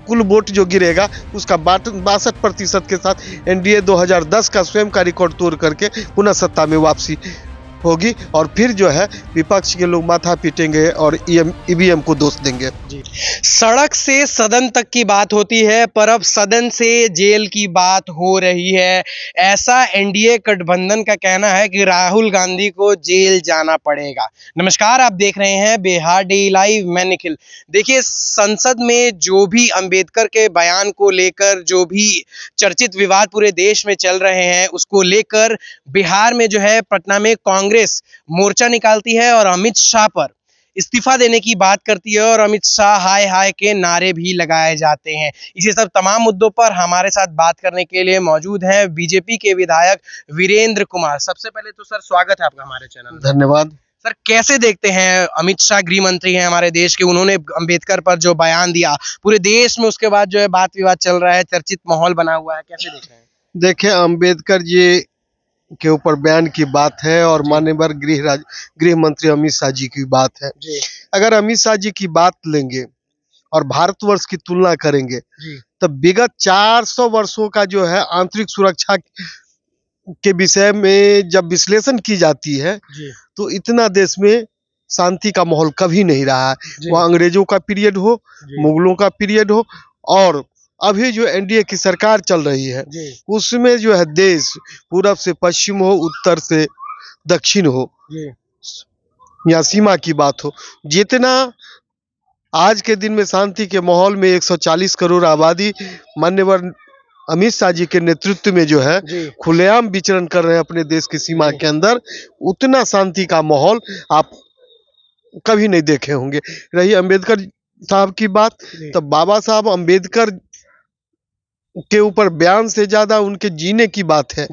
कुल वोट जो गिरेगा उसका 62% के साथ एनडीए 2010 का स्वयं का रिकॉर्ड तोड़ करके पुनः सत्ता में वापसी होगी और फिर जो है विपक्ष के लोग माथा पीटेंगे और ईवीएम को दोष देंगे। जी। सड़क से सदन तक की बात होती है, पर अब सदन से जेल की बात हो रही है। ऐसा एनडीए गठबंधन का कहना है कि राहुल गांधी को जेल जाना पड़ेगा। नमस्कार, आप देख रहे हैं बिहार डेली लाइव, मैं निखिल। देखिए, संसद में जो भी अंबेडकर के बयान को लेकर जो भी चर्चित विवाद पूरे देश में चल रहे हैं, उसको लेकर बिहार में जो है पटना में कांग्रेस मोर्चा निकालती है और अमित शाह पर इस्तीफा देने की बात करती है और अमित शाह हाय हाय के नारे भी लगाए जाते हैं। इसी सब तमाम मुद्दों पर हमारे साथ बात करने के लिए मौजूद हैं बीजेपी के विधायक वीरेंद्र कुमार। सबसे पहले तो सर स्वागत है आपका हमारे चैनल में। धन्यवाद। सर, कैसे देखते हैं, अमित शाह गृह मंत्री हैं हमारे देश के, उन्होंने अंबेडकर पर जो बयान दिया पूरे देश में, उसके बाद जो है बात विवाद चल रहा है, चर्चित माहौल बना हुआ है, कैसे देख रहे हैं? देखिए, अंबेडकर जी के ऊपर बयान की बात है और माननीय गृह मंत्री अमित शाह जी की बात है जी। अगर अमित शाह जी की बात लेंगे और भारतवर्ष की तुलना करेंगे जी। तो विगत 400 वर्षों का जो है आंतरिक सुरक्षा के विषय में जब विश्लेषण की जाती है जी। तो इतना देश में शांति का माहौल कभी नहीं रहा है। वह अंग्रेजों का पीरियड हो, मुगलों का पीरियड हो और अभी जो एनडीए की सरकार चल रही है उसमें जो है देश पूरब से पश्चिम हो, उत्तर से दक्षिण हो या सीमा की बात हो, जितना आज के दिन में शांति के माहौल में 140 करोड़ आबादी मान्यवर अमित शाह जी के नेतृत्व में जो है खुलेआम विचरण कर रहे हैं अपने देश की सीमा के अंदर, उतना शांति का माहौल आप कभी नहीं देखे होंगे। रही अंबेडकर साहब की बात, तो बाबा साहब अंबेडकर के ऊपर बयान से ज्यादा उनके जीने की बात है।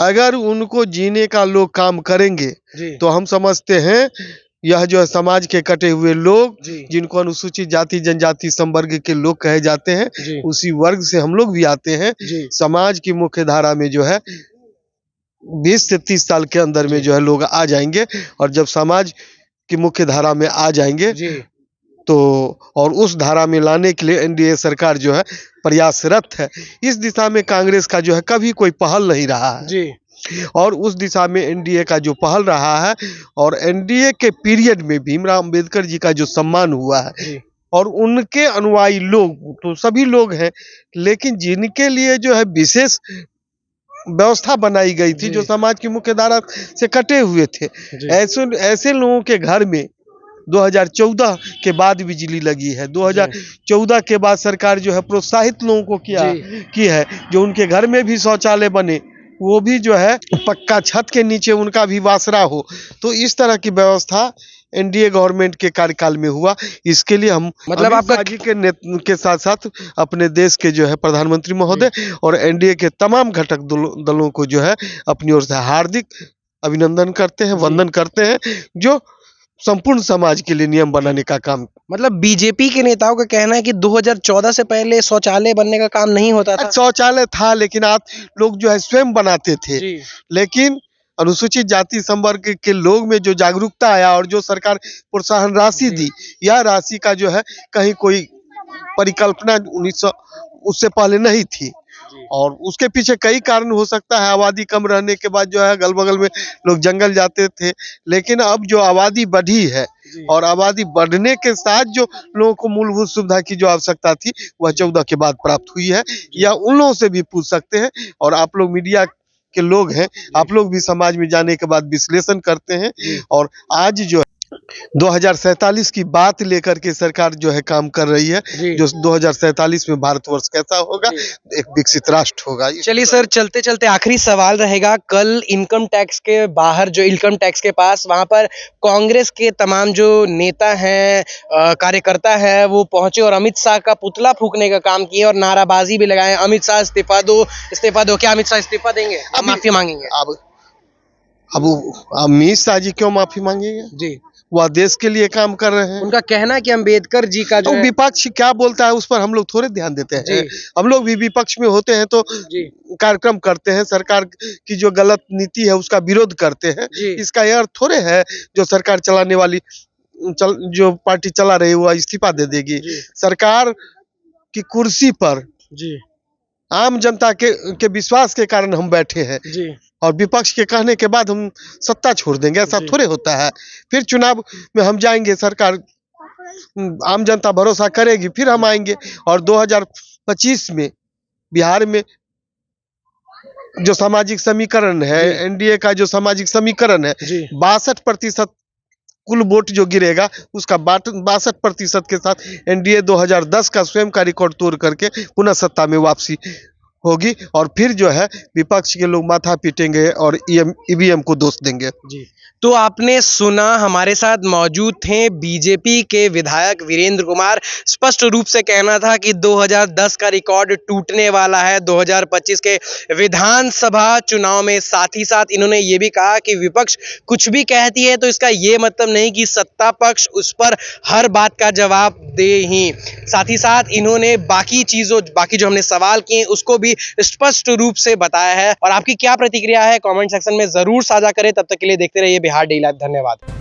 अगर उनको जीने का लोग काम करेंगे तो हम समझते हैं यह जो है समाज के कटे हुए लोग जिनको अनुसूचित जाति जनजाति संवर्ग के लोग कहे जाते हैं, उसी वर्ग से हम लोग भी आते हैं। समाज की मुख्य धारा में जो है 20 से 30 साल के अंदर में जो है लोग आ जाएंगे और जब समाज की मुख्य धारा में आ जाएंगे तो और उस धारा में लाने के लिए एनडीए सरकार जो है प्रयासरत है। इस दिशा में कांग्रेस का जो है कभी कोई पहल नहीं रहा है और उस दिशा में एनडीए का जो पहल रहा है और एनडीए के पीरियड में भीमराव अंबेडकर जी का जो सम्मान हुआ है और उनके अनुयायी लोग तो सभी लोग हैं, लेकिन जिनके लिए जो है विशेष व्यवस्था बनाई गई थी जो समाज की मुख्य धारा से कटे हुए थे, ऐसे लोगों के घर में 2014 के बाद बिजली लगी है। 2014 के बाद सरकार जो है प्रोत्साहित लोगों को की है जो उनके घर में भी शौचालय बने, वो भी जो है पक्का छत के नीचे उनका भी वासरा हो। तो इस तरह की व्यवस्था एनडीए गवर्नमेंट के कार्यकाल में हुआ। इसके लिए हम मतलब आपका जी के साथ साथ अपने देश के जो है प्रधानमंत्री महोदय और एनडीए के तमाम घटक दलों को जो है अपनी ओर से हार्दिक अभिनंदन करते हैं, वंदन करते हैं जो संपूर्ण समाज के लिए नियम बनाने का काम। मतलब बीजेपी के नेताओं का कहना है कि 2014 से पहले शौचालय बनने का काम नहीं होता था। शौचालय था लेकिन आप लोग जो है स्वयं बनाते थे, लेकिन अनुसूचित जाति संवर्ग के लोग में जो जागरूकता आया और जो सरकार प्रोत्साहन राशि दी, यह राशि का जो है कहीं कोई परिकल्पना 1900 उससे पहले नहीं थी और उसके पीछे कई कारण हो सकता है। आबादी कम रहने के बाद जो है अगल बगल में लोग जंगल जाते थे, लेकिन अब जो आबादी बढ़ी है और आबादी बढ़ने के साथ जो लोगों को मूलभूत सुविधा की जो आवश्यकता थी वह 14 के बाद प्राप्त हुई है, या उन लोगों से भी पूछ सकते हैं। और आप लोग मीडिया के लोग हैं, आप लोग भी समाज में जाने के बाद विश्लेषण करते हैं और आज जो 2047 की बात लेकर के सरकार जो है काम कर रही है, जो 2047 में भारतवर्ष कैसा होगा, एक विकसित राष्ट्र होगा। चलिए सर, चलते चलते आखिरी सवाल रहेगा, कल इनकम टैक्स के बाहर जो इनकम टैक्स के पास वहां पर कांग्रेस के तमाम जो नेता हैं, कार्यकर्ता है, वो पहुंचे और अमित शाह का पुतला फूकने का काम किए और नाराबाजी भी लगाए, अमित शाह इस्तीफा दो इस्तीफा दो। क्या अमित शाह इस्तीफा देंगे, अब माफी मांगेंगे? अब अमित शाह जी क्यों माफी मांगेंगे? वह देश के लिए काम कर रहे हैं। उनका कहना है कि अंबेडकर जी का जो विपक्ष क्या बोलता है उस पर हम लोग थोड़े ध्यान देते हैं। हम लोग भी विपक्ष में होते हैं तो कार्यक्रम करते हैं, सरकार की जो गलत नीति है उसका विरोध करते हैं। इसका यह अर्थ थोड़े है जो सरकार चलाने वाली जो पार्टी चला रही है वो इस्तीफा दे देगी। सरकार की कुर्सी पर जी आम जनता के विश्वास के कारण हम बैठे हैं, जी और विपक्ष के कहने के बाद हम सत्ता छोड़ देंगे, ऐसा जी। थोड़े होता है। फिर चुनाव में हम जाएंगे, सरकार आम जनता भरोसा करेगी, फिर हम आएंगे। और 2025 में बिहार में जो सामाजिक समीकरण है, जी एनडीए का जो सामाजिक समीकरण है, जी 62% कुल वोट जो गिरेगा उसका 62% के साथ एनडीए 2010 का स्वयं का रिकॉर्ड तोड़ करके पुनः सत्ता में वापसी होगी, और फिर जो है विपक्ष के लोग माथा पीटेंगे और ईवीएम को दोष देंगे। जी। तो आपने सुना, हमारे साथ मौजूद थे बीजेपी के विधायक वीरेंद्र कुमार। स्पष्ट रूप से कहना था कि 2010 का रिकॉर्ड टूटने वाला है 2025 के विधानसभा चुनाव में। साथ ही साथ इन्होंने ये भी कहा कि विपक्ष कुछ भी कहती है तो इसका ये मतलब नहीं कि सत्ता पक्ष उस पर हर बात का जवाब दे ही। साथ ही साथ इन्होंने बाकी जो हमने सवाल किए उसको भी स्पष्ट रूप से बताया है। और आपकी क्या प्रतिक्रिया है कमेंट सेक्शन में जरूर साझा करें। तब तक के लिए देखते रहिए बिहार डेली लाइव। धन्यवाद।